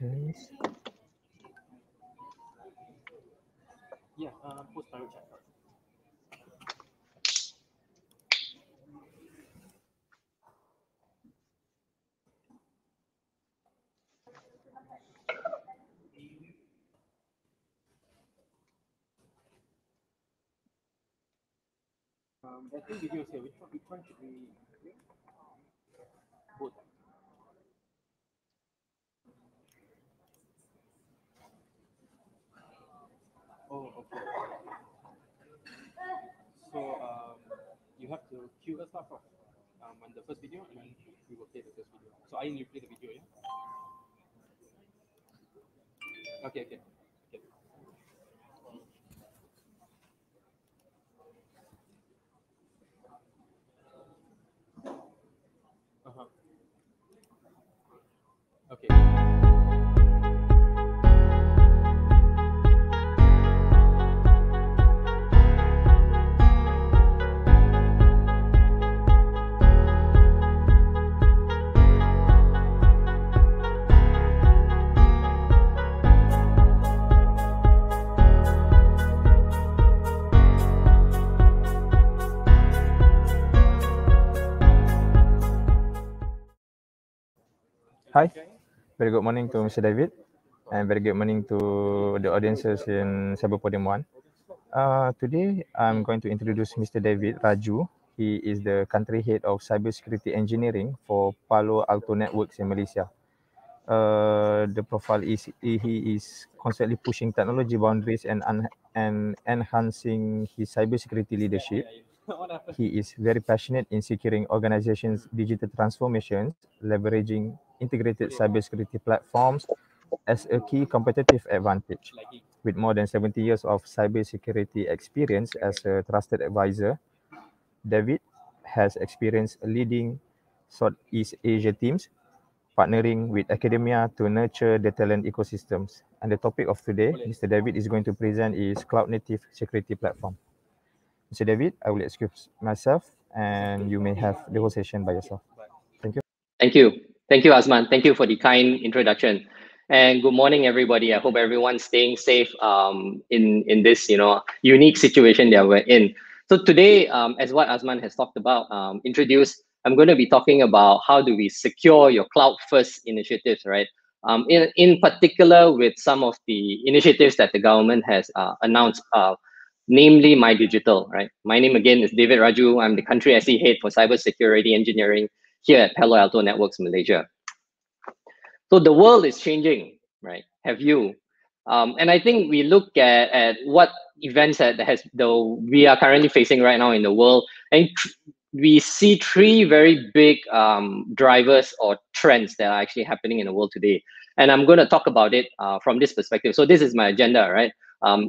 seconds. Yeah, post private chat. There are two videos here. Which one should we bring? Both. Oh, okay. So you have to cue us up on the first video, and then we will play the first video. So I need to play the video, yeah? Okay, okay. Okay. Uh-huh. Okay. Hi, very good morning to Mr. David, and very good morning to the audiences in Cyberpodium 1. Today, I'm going to introduce Mr. David Raju. He is the country head of cybersecurity engineering for Palo Alto Networks in Malaysia. The profile is he is constantly pushing technology boundaries and enhancing his cybersecurity leadership. He is very passionate in securing organizations' digital transformations, leveraging integrated cybersecurity platforms as a key competitive advantage. With more than 70 years of cybersecurity experience as a trusted advisor, David has experience leading Southeast Asia teams, partnering with academia to nurture the talent ecosystems. And the topic of today, Mr. David is going to present is Cloud Native Security Platform. Mr. David, I will excuse myself and you may have the whole session by yourself. Thank you. Thank you. Thank you, Azman. Thank you for the kind introduction. And good morning, everybody. I hope everyone's staying safe in this unique situation that we're in. So today, as what Azman has talked about, introduced, I'm going to be talking about how do we secure your cloud first initiatives, right? In particular, with some of the initiatives that the government has announced, namely My Digital, right? My name again is David Raju. I'm the country SE head for cybersecurity engineering here at Palo Alto Networks Malaysia. So the world is changing, right? Have you? And I think we look at what events that we are currently facing right now in the world, and we see three very big drivers or trends that are actually happening in the world today. And I'm going to talk about it from this perspective. So this is my agenda, right?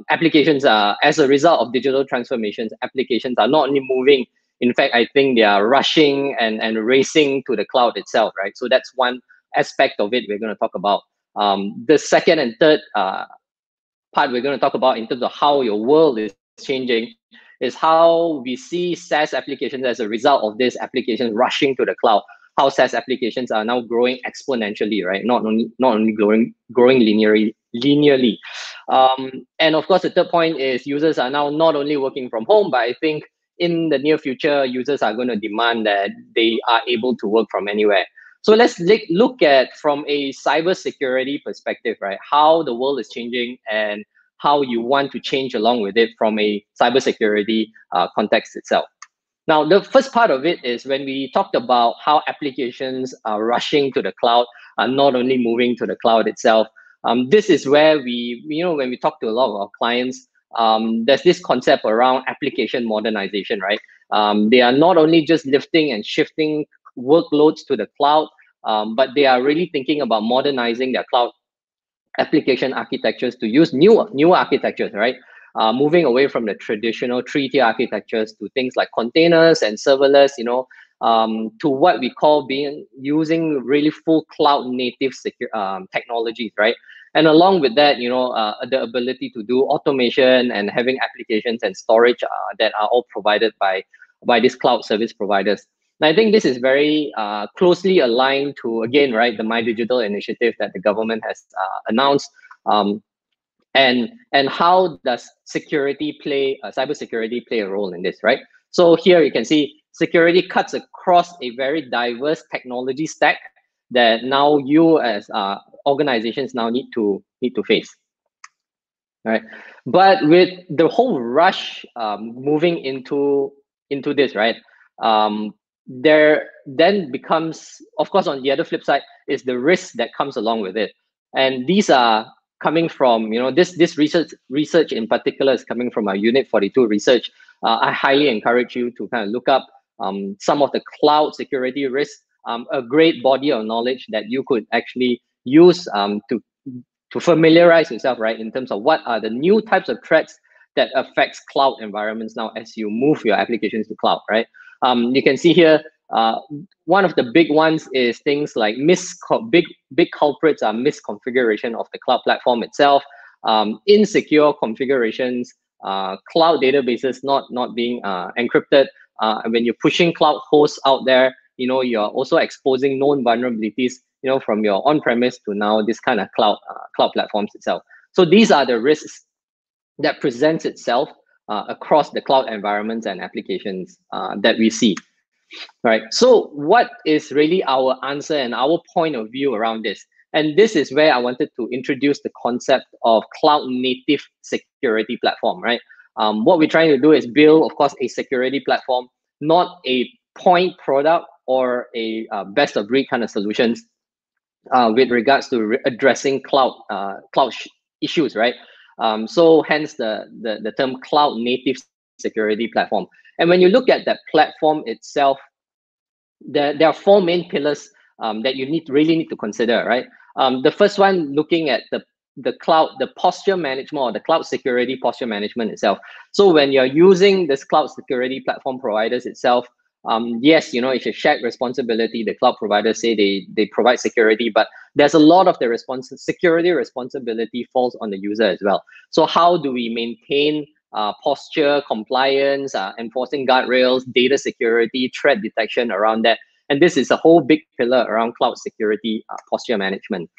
Applications are, as a result of digital transformations, applications are not only moving, in fact, I think they are rushing and racing to the cloud itself, right? So that's one aspect of it we're going to talk about. The second and third part we're going to talk about in terms of how your world is changing is how we see SaaS applications as a result of this application rushing to the cloud. How SaaS applications are now growing exponentially, right? Not only growing linearly. And of course, the third point is users are now not only working from home, but I think in the near future, users are going to demand that they are able to work from anywhere. So let's look at from a cybersecurity perspective, right? How the world is changing and how you want to change along with it from a cybersecurity context itself. Now, the first part of it is when we talked about how applications are rushing to the cloud, are not only moving to the cloud itself. This is where we, when we talk to a lot of our clients, there's this concept around application modernization, right? They are not only just lifting and shifting workloads to the cloud, but they are really thinking about modernizing their cloud application architectures to use newer architectures, right? Moving away from the traditional 3-tier architectures to things like containers and serverless, to what we call using really full cloud native technologies, right? And along with that, the ability to do automation and having applications and storage that are all provided by these cloud service providers. And I think this is very closely aligned to, again, right, the My Digital initiative that the government has announced. And how does security play, cybersecurity play a role in this, right? So here you can see security cuts across a very diverse technology stack that now you as organizations now need to face, right? But with the whole rush moving into this, right? There then becomes, of course, on the other flip side is the risk that comes along with it, and these are coming from, you know, this research in particular is coming from our Unit 42 research. I highly encourage you to kind of look up some of the cloud security risks, a great body of knowledge that you could actually use to familiarize yourself, right, in terms of what are the new types of threats that affects cloud environments now as you move your applications to cloud, right? You can see here, one of the big ones is things like big culprits are misconfiguration of the cloud platform itself, insecure configurations, cloud databases not being encrypted. When you're pushing cloud hosts out there, you know, you're also exposing known vulnerabilities, you know, from your on-premise to now this kind of cloud platforms itself. So these are the risks that presents itself across the cloud environments and applications that we see, right? So what is really our answer and our point of view around this? And this is where I wanted to introduce the concept of cloud native security platform, right? What we're trying to do is build, of course, a security platform, not a point product or a best of breed kind of solutions with regards to addressing cloud issues, right? So hence the term cloud native security platform. And when you look at that platform itself, there are four main pillars that you really need to consider, right? The first one, looking at the cloud, the posture management, or the cloud security posture management itself. So when you're using this cloud security platform providers itself, yes, you know, it's a shared responsibility. The cloud providers say they provide security, but there's a lot of the security responsibility falls on the user as well. So how do we maintain posture, compliance, enforcing guardrails, data security, threat detection around that? And this is a whole big pillar around cloud security posture management.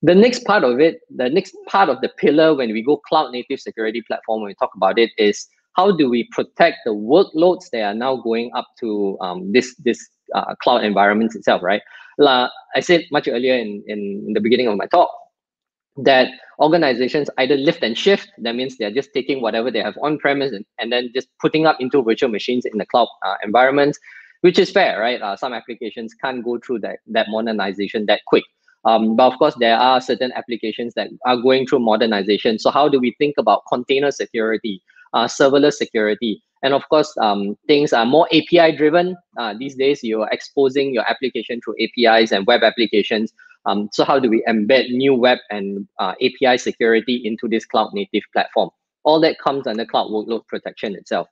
The next part of it, the next part of the pillar when we go cloud native security platform, when we talk about it, is how do we protect the workloads that are now going up to this cloud environment itself, right? I said much earlier in the beginning of my talk that organizations either lift and shift. That means they're just taking whatever they have on-premise and then just putting up into virtual machines in the cloud environments, which is fair, right? Some applications can't go through that modernization that quick. But of course, there are certain applications that are going through modernization. So how do we think about container security, serverless security? And of course, things are more API driven. These days, you're exposing your application through APIs and web applications. So how do we embed new web and API security into this cloud native platform? All that comes under cloud workload protection itself.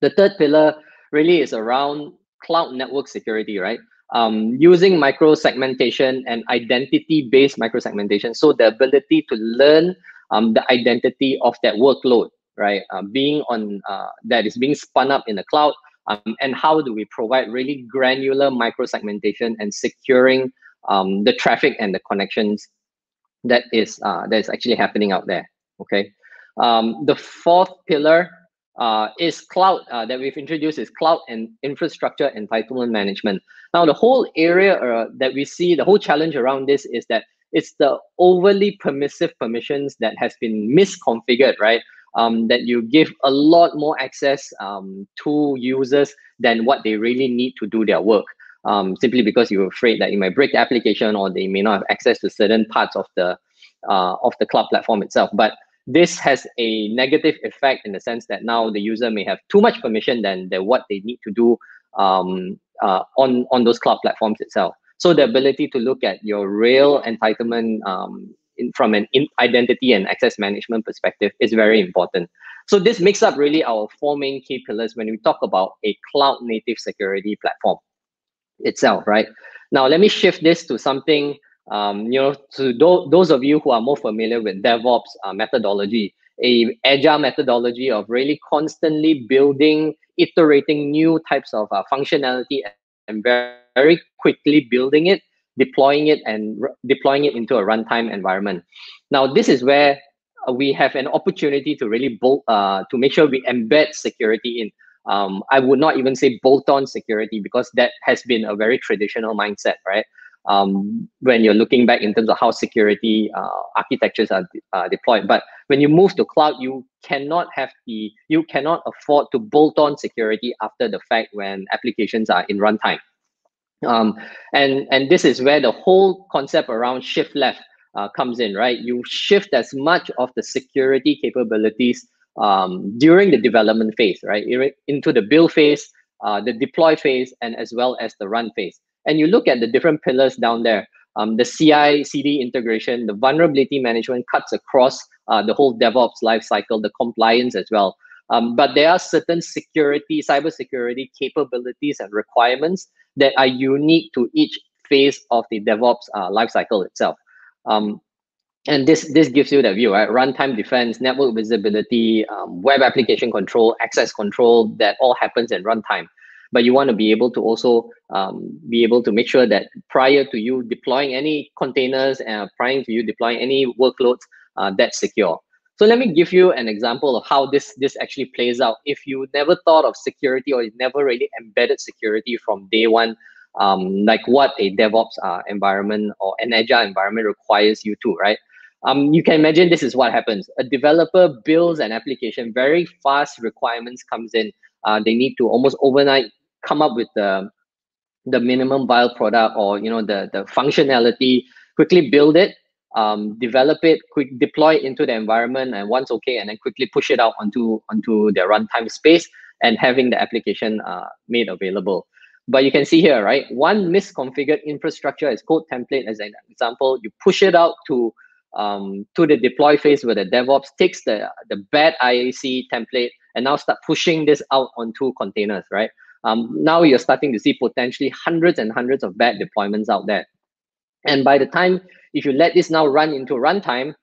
The third pillar really is around cloud network security, right? Using micro-segmentation and identity-based micro-segmentation. So the ability to learn the identity of that workload, right? Being on that is being spun up in the cloud. And how do we provide really granular micro-segmentation and securing the traffic and the connections that is actually happening out there, okay? The fourth pillar is cloud that we've introduced is cloud and infrastructure entitlement management. Now, the whole area that we see, the whole challenge around this is that it's the overly permissive permissions that has been misconfigured, right? That you give a lot more access to users than what they really need to do their work. Simply because you're afraid that you might break the application or they may not have access to certain parts of the cloud platform itself. But this has a negative effect in the sense that now the user may have too much permission than what they need to do on those cloud platforms itself. So the ability to look at your real entitlement from an identity and access management perspective is very important. So this makes up really our four main key pillars when we talk about a cloud native security platform itself, right? Now, let me shift this to something, to those of you who are more familiar with DevOps methodology. a agile methodology of really constantly building, iterating new types of functionality and very quickly building it, deploying it, and deploying it into a runtime environment. Now, this is where we have an opportunity to really to make sure we embed security in. I would not even say bolt-on security, because that has been a very traditional mindset, right? When you're looking back in terms of how security architectures are deployed. But when you move to cloud, you cannot afford to bolt on security after the fact when applications are in runtime. And this is where the whole concept around shift left comes in, right? You shift as much of the security capabilities during the development phase, right? Into the build phase, the deploy phase, and as well as the run phase. And you look at the different pillars down there, the CI/CD integration, the vulnerability management cuts across the whole DevOps lifecycle, the compliance as well. But there are certain cybersecurity capabilities and requirements that are unique to each phase of the DevOps lifecycle itself. And this gives you the view, right? Runtime defense, network visibility, web application control, access control, that all happens in runtime. But you want to be able to also be able to make sure that prior to you deploying any containers and prior to you deploying any workloads, that's secure. So let me give you an example of how this actually plays out. If you never thought of security, or you never really embedded security from day one, like what a DevOps environment or an agile environment requires you to, right? You can imagine this is what happens. A developer builds an application, very fast requirements comes in. They need to almost overnight come up with the minimum viable product, or the functionality, quickly build it, develop it, quick deploy it into the environment, and once okay, and then quickly push it out onto their runtime space and having the application made available. But you can see here, right? One misconfigured infrastructure as code template as an example. You push it out to the deploy phase where the DevOps takes the bad IAC template and now start pushing this out onto containers, right? Now you're starting to see potentially hundreds and hundreds of bad deployments out there. And by the time, if you let this now run into runtime,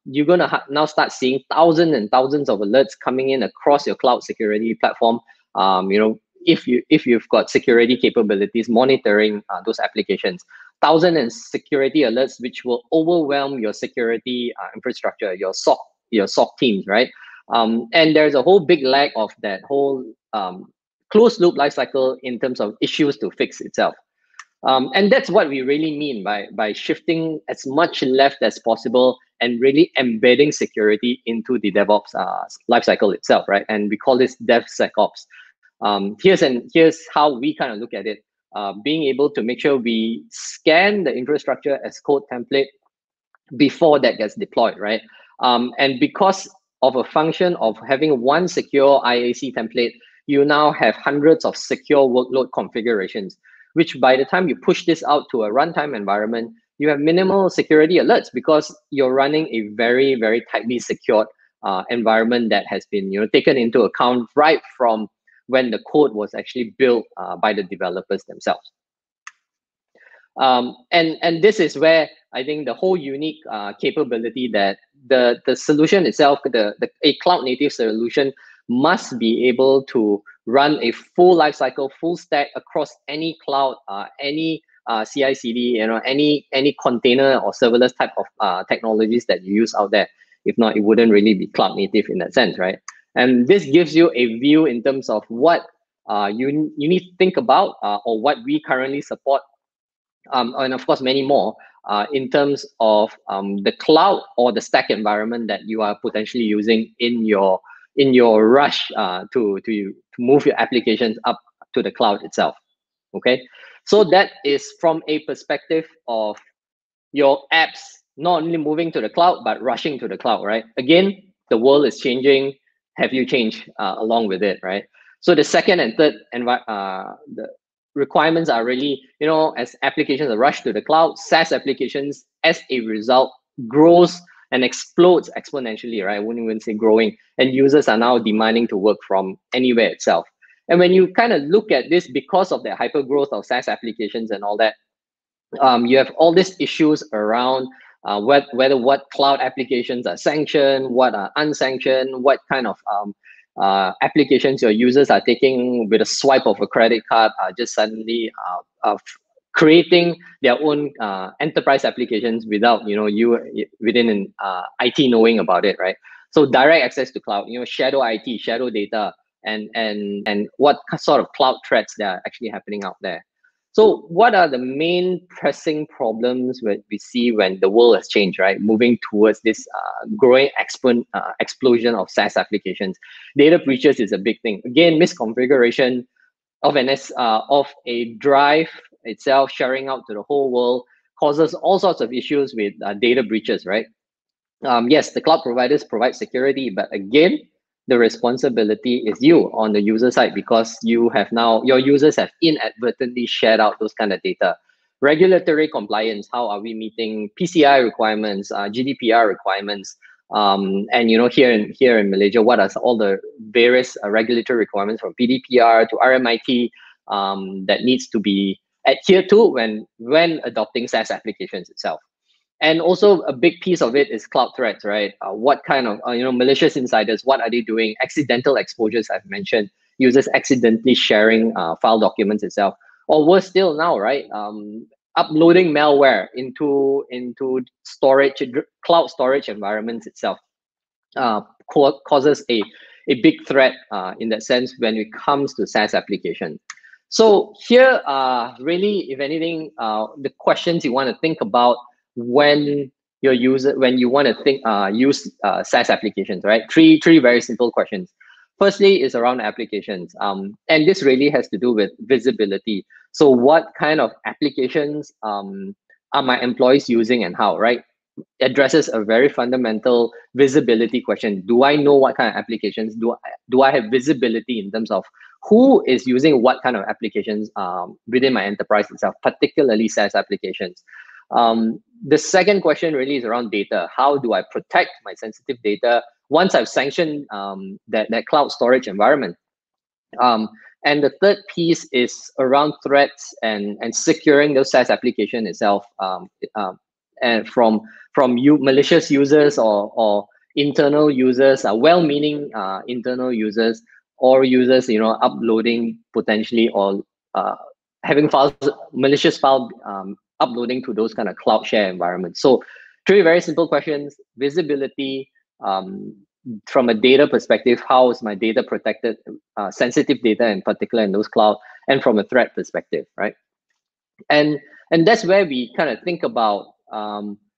you're going to now start seeing thousands and thousands of alerts coming in across your cloud security platform. If you've got security capabilities monitoring those applications, thousands and security alerts which will overwhelm your security infrastructure, your SOC teams, right? And there's a whole big lag of that whole closed loop lifecycle in terms of issues to fix itself. And that's what we really mean by shifting as much left as possible and really embedding security into the DevOps lifecycle itself, right? And we call this DevSecOps. Here's how we kind of look at it. Being able to make sure we scan the infrastructure as code template before that gets deployed, right? And because of a function of having one secure IAC template, you now have hundreds of secure workload configurations, which by the time you push this out to a runtime environment, you have minimal security alerts because you're running a very, very tightly secured environment that has been taken into account right from when the code was actually built by the developers themselves. And this is where I think the whole unique capability that the solution itself, a cloud native solution, must be able to run a full lifecycle, full stack across any cloud, any CI/CD, any container or serverless type of technologies that you use out there. If not, it wouldn't really be cloud native in that sense, right? And this gives you a view in terms of what you need to think about, or what we currently support, and of course many more in terms of the cloud or the stack environment that you are potentially using in your rush to move your applications up to the cloud itself. Okay, so that is from a perspective of your apps not only moving to the cloud but rushing to the cloud, right? Again, the world is changing. Have you changed along with it, right? So the second and third the requirements are really, as applications are rushed to the cloud, SaaS applications as a result grows and explodes exponentially, right? I wouldn't even say growing, and users are now demanding to work from anywhere itself. And when you kind of look at this, because of the hyper growth of SaaS applications and all that, you have all these issues around whether what cloud applications are sanctioned, what are unsanctioned, what kind of applications your users are taking with a swipe of a credit card are just suddenly creating their own enterprise applications without you within an IT knowing about it, right? So direct access to cloud, shadow IT, shadow data, and what sort of cloud threats that are actually happening out there. So what are the main pressing problems we see when the world has changed, right? Moving towards this growing explosion of SaaS applications. Data breaches is a big thing. Again, misconfiguration of a drive itself sharing out to the whole world causes all sorts of issues with data breaches, right? Yes, the cloud providers provide security, but again, the responsibility is you on the user side, because your users have inadvertently shared out those kind of data. Regulatory compliance, how are we meeting PCI requirements, GDPR requirements, and here in Malaysia, what are all the various regulatory requirements from PDPR to RMIT that needs to be adhered to when adopting SaaS applications itself. And also a big piece of it is cloud threats, right? What kind of, malicious insiders, what are they doing? Accidental exposures, I've mentioned, users accidentally sharing file documents itself. Or worse still now, right? Uploading malware into storage, cloud storage environments itself causes a big threat in that sense when it comes to SaaS application. So here are really, if anything, the questions you want to think about when you want to use SaaS applications, right? Three very simple questions. Firstly is around applications, and this really has to do with visibility. So what kind of applications are my employees using and how, right? Addresses a very fundamental visibility question. Do I know what kind of applications? Do I have visibility in terms of who is using what kind of applications within my enterprise itself, particularly SaaS applications? The second question really is around data. How do I protect my sensitive data once I've sanctioned that cloud storage environment? And the third piece is around threats and securing those SaaS application itself, and from malicious users or internal users, well-meaning internal users, or users uploading potentially or having malicious file uploading to those kind of cloud share environments. So three very simple questions: visibility, from a data perspective, how is my data protected, sensitive data in particular in those cloud, and from a threat perspective, right? And that's where we kind of think about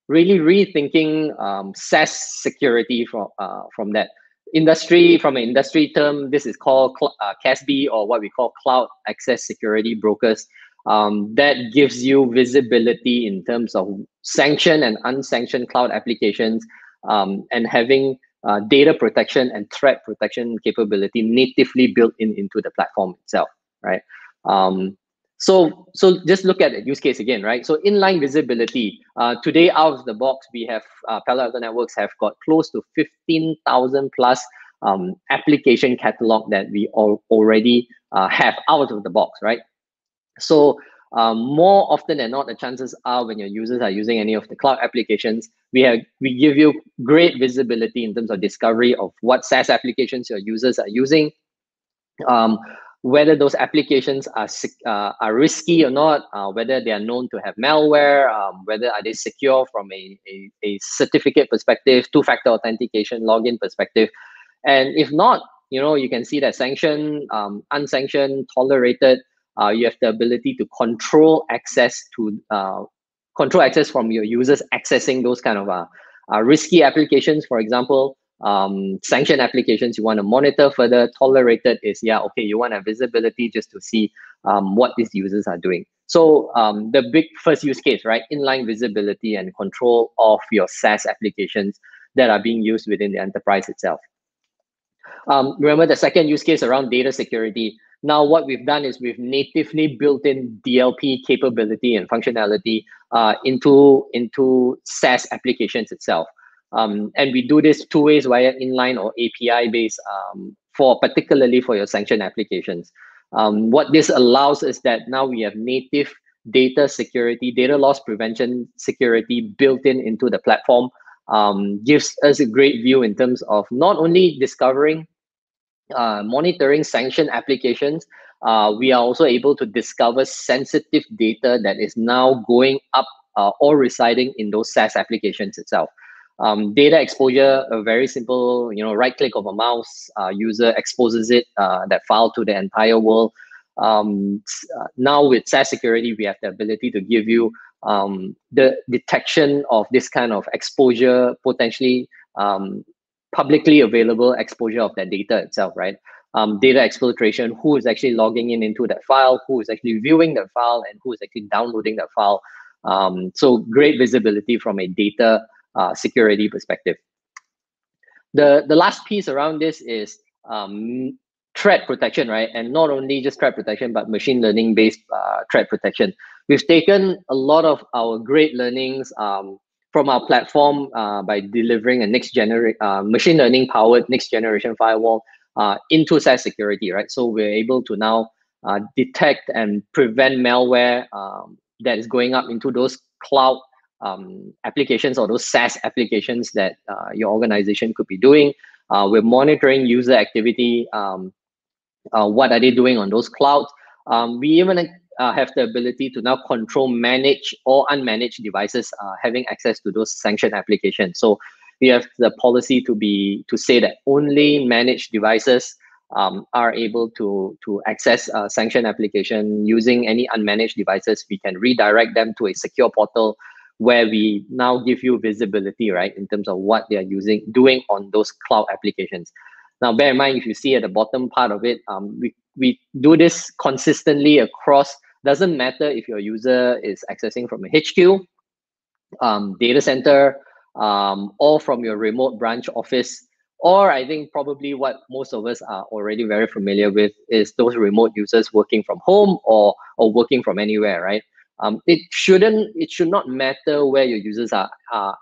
really rethinking SaaS security from that industry. From an industry term, this is called CASB, or what we call Cloud Access Security Brokers. That gives you visibility in terms of sanctioned and unsanctioned cloud applications, and having data protection and threat protection capability natively built into the platform itself, right? So just look at the use case again, right? So inline visibility. Today, out of the box, we have Palo Alto Networks have got close to 15,000 plus application catalog that we already have out of the box, right? So more often than not, the chances are when your users are using any of the cloud applications, we give you great visibility in terms of discovery of what SaaS applications your users are using, whether those applications are risky or not, whether they are known to have malware, whether are they secure from a certificate perspective, two-factor authentication, login perspective. And if not, you can see that sanctioned, unsanctioned, tolerated. You have the ability to control access from your users accessing those kind of risky applications. For example, sanctioned applications you want to monitor further. Tolerated is, you want to have visibility just to see what these users are doing. So the big first use case, right? Inline visibility and control of your SaaS applications that are being used within the enterprise itself. Remember the second use case around data security. Now, what we've done is we've natively built in DLP capability and functionality into SaaS applications itself. And we do this two ways, via inline or API based, particularly for your sanctioned applications. What this allows is that now we have native data security, data loss prevention security built into the platform. Gives us a great view in terms of not only discovering, monitoring sanctioned applications, we are also able to discover sensitive data that is now going up or residing in those SaaS applications itself. Data exposure, a very simple, right click of a mouse, user exposes it, that file to the entire world. Now with SaaS security, we have the ability to give you the detection of this kind of exposure, potentially publicly available exposure of that data itself, right? Data exfiltration, who is actually logging into that file, who is actually viewing that file, and who is actually downloading that file. So great visibility from a data security perspective. The last piece around this is threat protection, right? And not only just threat protection, but machine learning based threat protection. We've taken a lot of our great learnings from our platform by delivering a machine learning powered next generation firewall into SaaS security, right? So we're able to now detect and prevent malware that is going up into those cloud applications or those SaaS applications that your organization could be doing. We're monitoring user activity. What are they doing on those clouds? We even have the ability to now control managed or unmanaged devices having access to those sanctioned applications. So we have the policy to say that only managed devices are able to access sanctioned application. Using any unmanaged devices, we can redirect them to a secure portal where we now give you visibility, right, in terms of what they are doing on those cloud applications. Now, bear in mind, if you see at the bottom part of it, we do this consistently across. Doesn't matter if your user is accessing from a HQ, data center, or from your remote branch office, or I think probably what most of us are already very familiar with is those remote users working from home or working from anywhere, right? It should not matter where your users are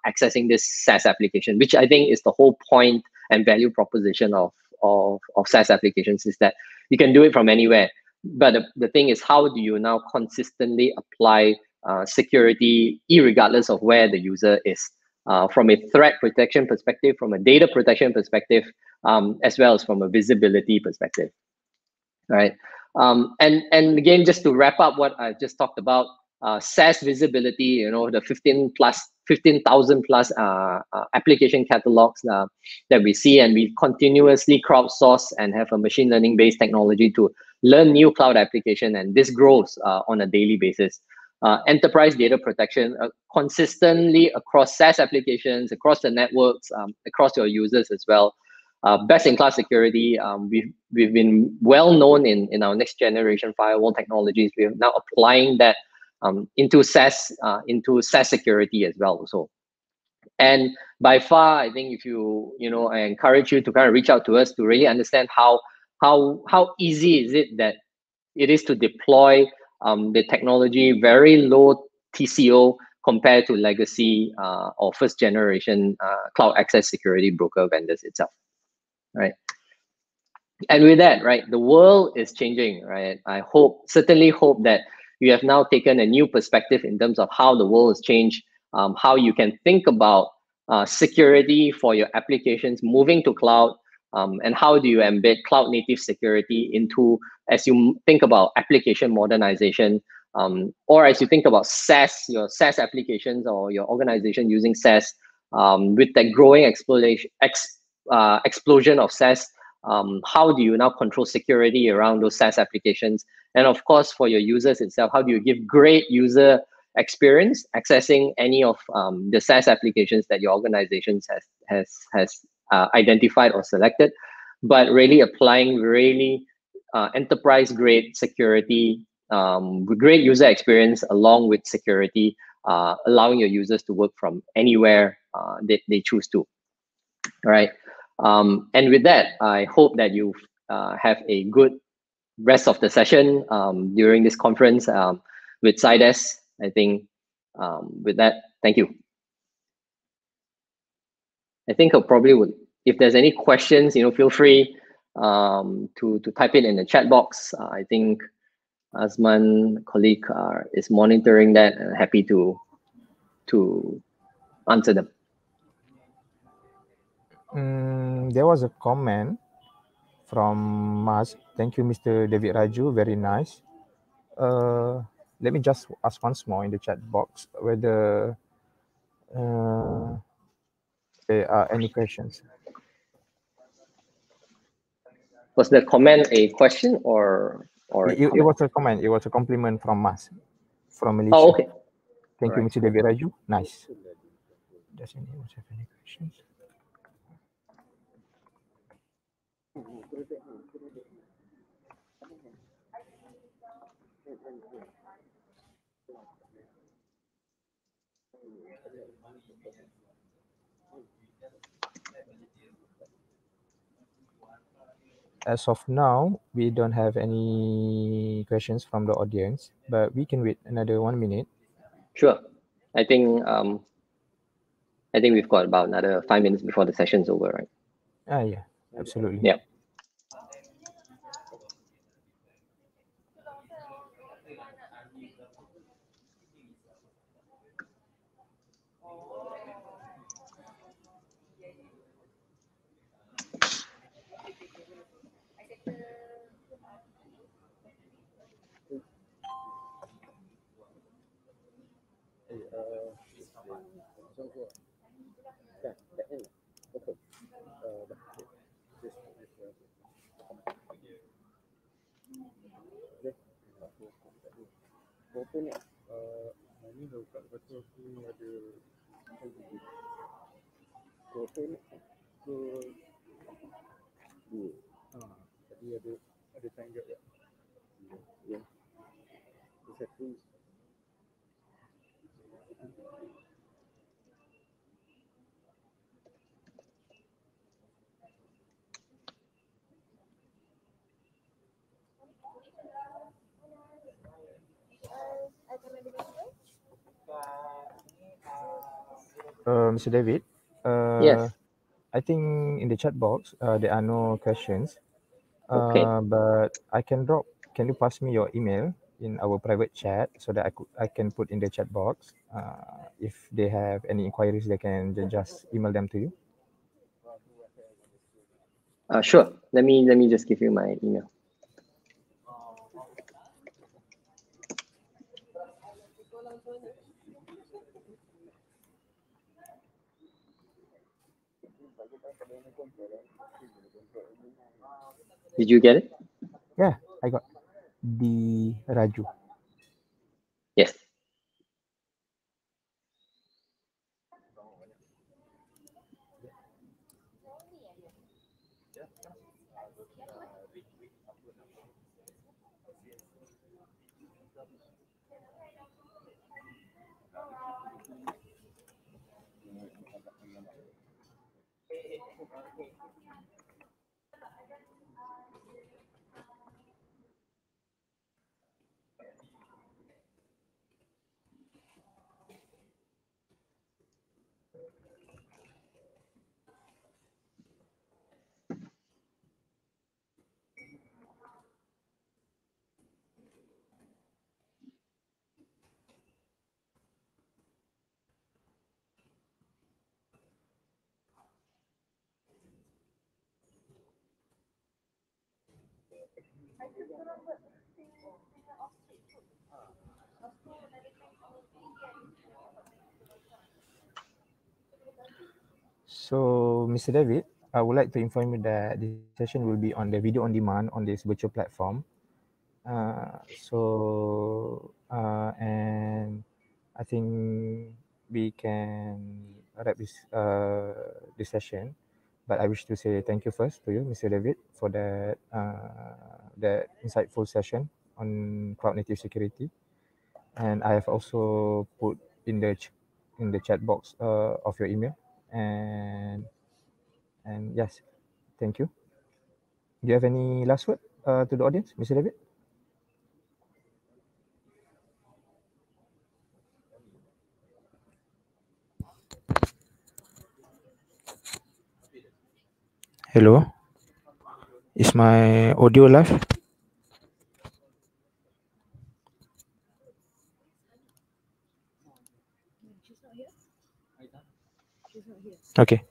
accessing this SaaS application, which I think is the whole point and value proposition of SaaS applications, is that you can do it from anywhere. But the thing is, how do you now consistently apply security irregardless of where the user is, from a threat protection perspective, from a data protection perspective, as well as from a visibility perspective, right? And again, just to wrap up what I just talked about, SaaS visibility, the 15,000 plus application catalogs that we see, and we continuously crowdsource and have a machine learning based technology to learn new cloud application, and this grows on a daily basis. Enterprise data protection consistently across SaaS applications, across the networks, across your users as well. Best-in-class security. We've been well known in our next generation firewall technologies. We're now applying that into SaaS security as well. So, and by far, I think if I encourage you to kind of reach out to us to really understand how easy is it that it is to deploy the technology, very low TCO compared to legacy or first generation cloud access security broker vendors itself, right? And with that, right, the world is changing, right? I certainly hope that you have now taken a new perspective in terms of how the world has changed, how you can think about security for your applications moving to cloud, and how do you embed cloud native security into, as you think about application modernization, or as you think about SaaS, your SaaS applications or your organization using SaaS, with that growing explosion of SaaS, how do you now control security around those SaaS applications? And of course, for your users itself, how do you give great user experience accessing any of the SaaS applications that your organization has identified or selected, but really applying really enterprise grade security, great user experience along with security, allowing your users to work from anywhere they choose to. All right. And with that, I hope that you have a good rest of the session during this conference with Sydes. I think with that, thank you. I think I probably would, if there's any questions, feel free to type it in the chat box. I think Azman, colleague, is monitoring that and happy to answer them. There was a comment from Mas. Thank you, Mr. David Raju. Very nice. Let me just ask once more in the chat box whether there are any questions. Was the comment a question or it was a comment? It was a compliment from Mas from Malaysia. Oh, okay. Thank you, Mr. David Raju. Nice. Does anyone have any questions? As of now, we don't have any questions from the audience, but we can wait another 1 minute. Sure. I think we've got about another 5 minutes before the session's over, right? Yeah, absolutely. Yeah. Mr. David, Yes. I think in the chat box there are no questions. Okay. But I can drop. Can you pass me your email in our private chat so that I can put in the chat box? If they have any inquiries, they can just email them to you. Sure. Let me just give you my email. Did you get it? Yeah, I got the Raju. Yes. So, Mr. David, I would like to inform you that this session will be on the video on demand on this virtual platform. And I think we can wrap this session. But I wish to say thank you first to you, Mr. David, for that insightful session on cloud native security. And I have also put in the chat box of your email. And yes, thank you. Do you have any last word to the audience, Mr. David? Hello, is my audio live? Okay.